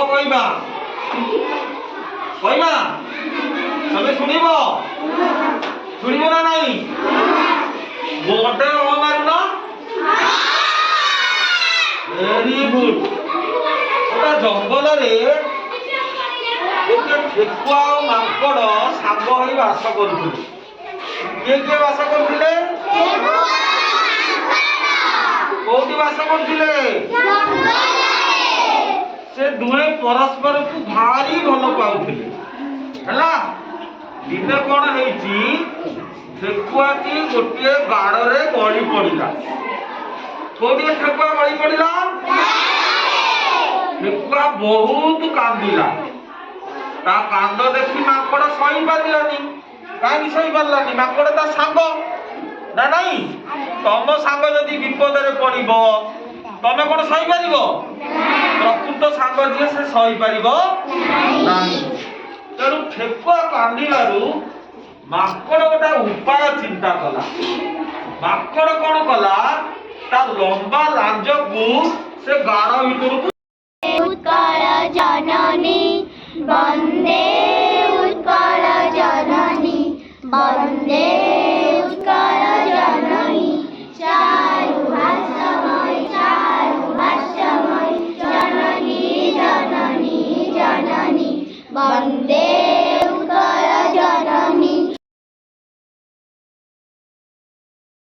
कहबा कहबा तबे सुनिबो सुनिबो ना नहीं गोटे मारुना वेरी गुड ओटा जंगल रे एक ठेकुआ और मांकड़ सांग होई वास करुथिले के वास करुथिले कोठी वास करुथिले से दुहे परस्पर को भारी भल पाउथिले हला दिने कोन हेची ठेकुआटी गोटे गाड़ रे गली पड़िला कोठी ठेकुआ गली पड़िला ठेकुआ बहुत कांदिला ता कांद देखि माकड़ सही पारिलानी काहे सही पारलानी माकड़ ता सांग ना नहीं तम सांग जदि विपद रे पड़िबो तमे कोन सही पारिबो प्रकृत सांग जे से सही पारिबो नाही तेणु ठेकुआ कांदिलारू माकड़ गोटा उपाय चिंता कला माकड़ कोन कला ता लंबा लांज को से गाड़ भीतर उत्कल जननी वंदे उत्कल जननी वंदे